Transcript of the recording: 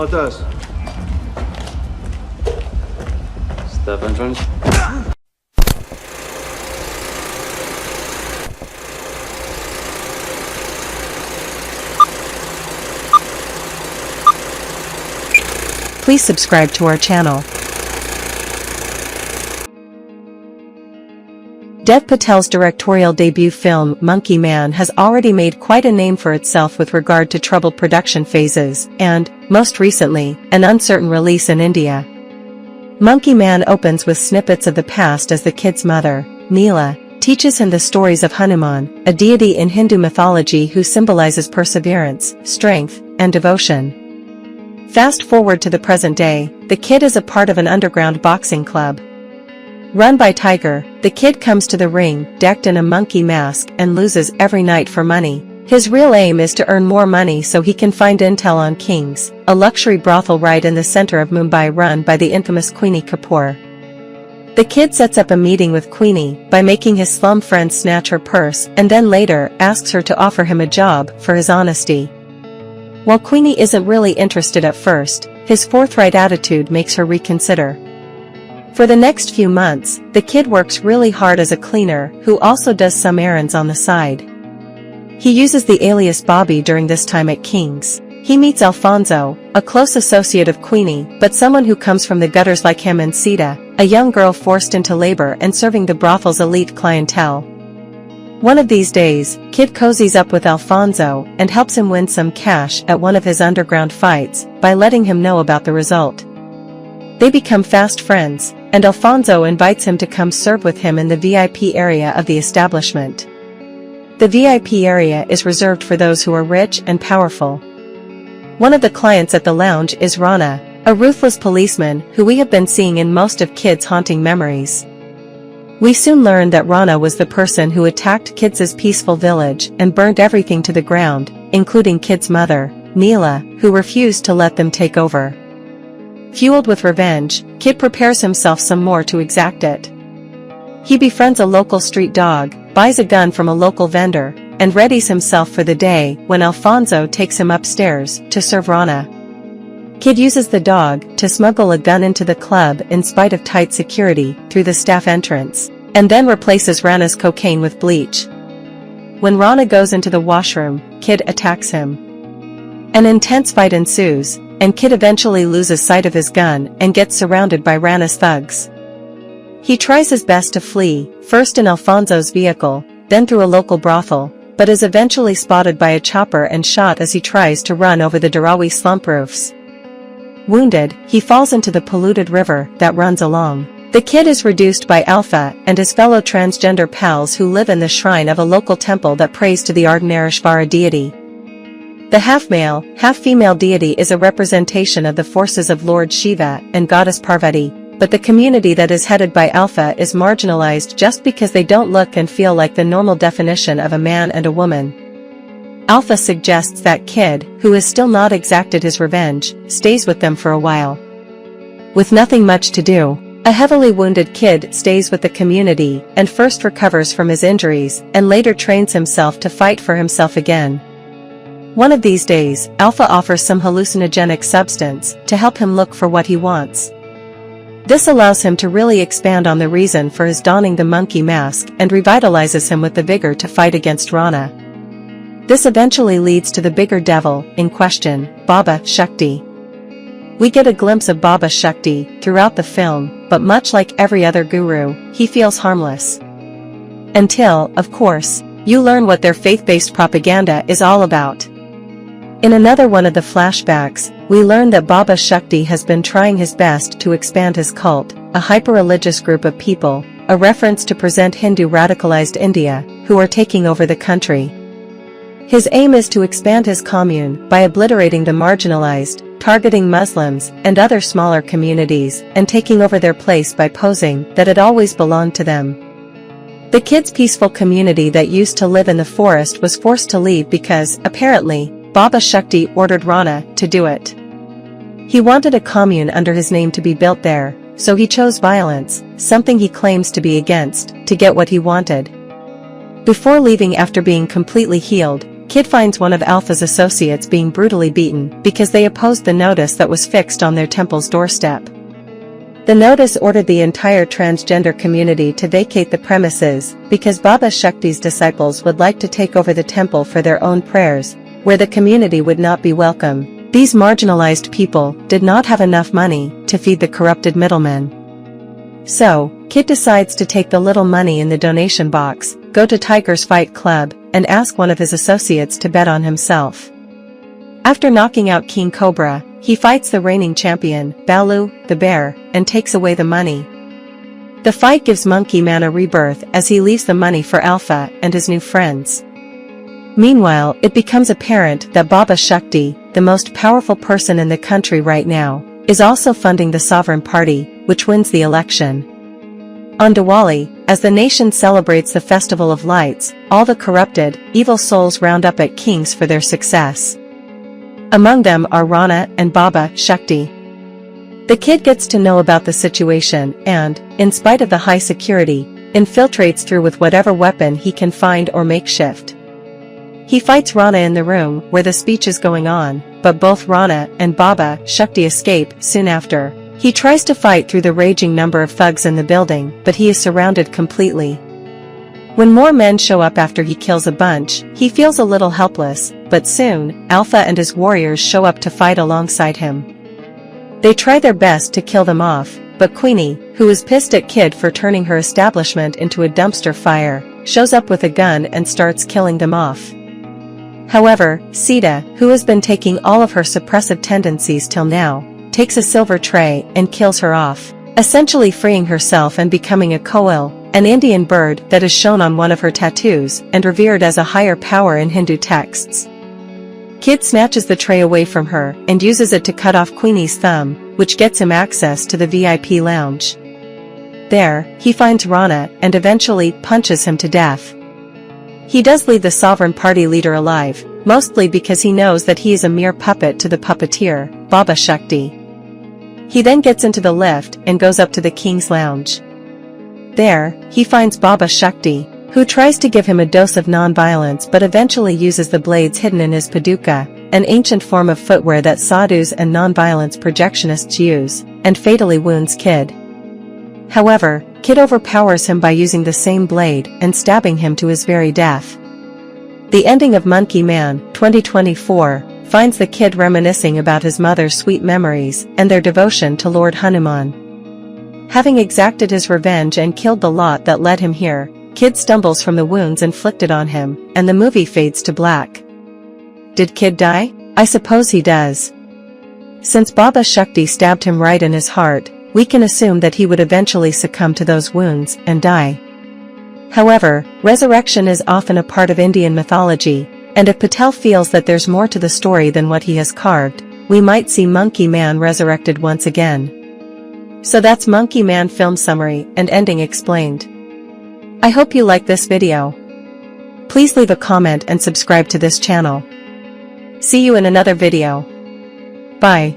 atas. Step entrance. Please subscribe to our channel. Dev Patel's directorial debut film Monkey Man has already made quite a name for itself with regard to troubled production phases and, most recently, an uncertain release in India. Monkey Man opens with snippets of the past as the kid's mother, Neela, teaches him the stories of Hanuman, a deity in Hindu mythology who symbolizes perseverance, strength, and devotion. Fast forward to the present day, the kid is a part of an underground boxing club. Run by Tiger, the kid comes to the ring decked in a monkey mask and loses every night for money. His real aim is to earn more money so he can find intel on Kings, a luxury brothel right in the center of Mumbai run by the infamous Queenie Kapoor. The kid sets up a meeting with Queenie by making his slum friend snatch her purse and then later asks her to offer him a job for his honesty. While Queenie isn't really interested at first, his forthright attitude makes her reconsider. For the next few months, the kid works really hard as a cleaner who also does some errands on the side. He uses the alias Bobby during this time at King's. He meets Alfonso, a close associate of Queenie but someone who comes from the gutters like him, and Sita, a young girl forced into labor and serving the brothel's elite clientele. One of these days, Kid cozies up with Alfonso and helps him win some cash at one of his underground fights by letting him know about the result. They become fast friends, and Alfonso invites him to come serve with him in the VIP area of the establishment. The VIP area is reserved for those who are rich and powerful. One of the clients at the lounge is Rana, a ruthless policeman who we have been seeing in most of Kid's haunting memories. We soon learn that Rana was the person who attacked Kid's peaceful village and burned everything to the ground, including Kid's mother, Neela, who refused to let them take over. Fueled with revenge, Kid prepares himself some more to exact it. He befriends a local street dog, buys a gun from a local vendor, and readies himself for the day when Alfonso takes him upstairs to serve Rana. Kid uses the dog to smuggle a gun into the club in spite of tight security through the staff entrance, and then replaces Rana's cocaine with bleach. When Rana goes into the washroom, Kid attacks him. An intense fight ensues, and Kid eventually loses sight of his gun and gets surrounded by Rana's thugs. He tries his best to flee, first in Alfonso's vehicle, then through a local brothel, but is eventually spotted by a chopper and shot as he tries to run over the Dharawi slump roofs. Wounded, he falls into the polluted river that runs along. The Kid is reduced by Alpha and his fellow transgender pals who live in the shrine of a local temple that prays to the Ardhanarishvara deity. The half-male, half-female deity is a representation of the forces of Lord Shiva and Goddess Parvati, but the community that is headed by Alpha is marginalized just because they don't look and feel like the normal definition of a man and a woman. Alpha suggests that Kid, who has still not exacted his revenge, stays with them for a while. With nothing much to do, a heavily wounded Kid stays with the community and first recovers from his injuries and later trains himself to fight for himself again. One of these days, Alpha offers some hallucinogenic substance to help him look for what he wants. This allows him to really expand on the reason for his donning the monkey mask and revitalizes him with the vigor to fight against Rana. This eventually leads to the bigger devil in question, Baba Shakti. We get a glimpse of Baba Shakti throughout the film, but much like every other guru, he feels harmless. Until, of course, you learn what their faith-based propaganda is all about. In another one of the flashbacks, we learn that Baba Shakti has been trying his best to expand his cult, a hyper-religious group of people, a reference to present Hindu radicalized India, who are taking over the country. His aim is to expand his commune by obliterating the marginalized, targeting Muslims and other smaller communities, and taking over their place by posing that it always belonged to them. The Kid's peaceful community that used to live in the forest was forced to leave because, apparently, Baba Shakti ordered Rana to do it. He wanted a commune under his name to be built there, so he chose violence, something he claims to be against, to get what he wanted. Before leaving after being completely healed, Kid finds one of Alpha's associates being brutally beaten because they opposed the notice that was fixed on their temple's doorstep. The notice ordered the entire transgender community to vacate the premises because Baba Shakti's disciples would like to take over the temple for their own prayers, where the community would not be welcome. These marginalized people did not have enough money to feed the corrupted middlemen. So, Kid decides to take the little money in the donation box, go to Tiger's Fight Club, and ask one of his associates to bet on himself. After knocking out King Cobra, he fights the reigning champion, Balu, the bear, and takes away the money. The fight gives Monkey Man a rebirth as he leaves the money for Alpha and his new friends. Meanwhile, it becomes apparent that Baba Shakti, the most powerful person in the country right now, is also funding the Sovereign Party, which wins the election. On Diwali, as the nation celebrates the Festival of Lights, all the corrupted, evil souls round up at King's for their success. Among them are Rana and Baba Shakti. The kid gets to know about the situation and, in spite of the high security, infiltrates through with whatever weapon he can find or makeshift. He fights Rana in the room where the speech is going on, but both Rana and Baba Shakti escape soon after. He tries to fight through the raging number of thugs in the building, but he is surrounded completely. When more men show up after he kills a bunch, he feels a little helpless, but soon, Alpha and his warriors show up to fight alongside him. They try their best to kill them off, but Queenie, who is pissed at Kid for turning her establishment into a dumpster fire, shows up with a gun and starts killing them off. However, Sita, who has been taking all of her suppressive tendencies till now, takes a silver tray and kills her off, essentially freeing herself and becoming a koel, an Indian bird that is shown on one of her tattoos and revered as a higher power in Hindu texts. Kid snatches the tray away from her and uses it to cut off Queenie's thumb, which gets him access to the VIP lounge. There, he finds Rana and eventually punches him to death. He does leave the Sovereign Party leader alive, mostly because he knows that he is a mere puppet to the puppeteer, Baba Shakti. He then gets into the lift and goes up to the King's Lounge. There, he finds Baba Shakti, who tries to give him a dose of non-violence but eventually uses the blades hidden in his paduka, an ancient form of footwear that sadhus and non-violence projectionists use, and fatally wounds Kid. However, Kid overpowers him by using the same blade and stabbing him to his very death. The ending of Monkey Man, 2024, finds the kid reminiscing about his mother's sweet memories and their devotion to Lord Hanuman. Having exacted his revenge and killed the lot that led him here, Kid stumbles from the wounds inflicted on him, and the movie fades to black. Did Kid die? I suppose he does. Since Baba Shakti stabbed him right in his heart, we can assume that he would eventually succumb to those wounds and die. However, resurrection is often a part of Indian mythology, and if Patel feels that there's more to the story than what he has carved, we might see Monkey Man resurrected once again. So that's Monkey Man film summary and ending explained. I hope you like this video. Please leave a comment and subscribe to this channel. See you in another video. Bye.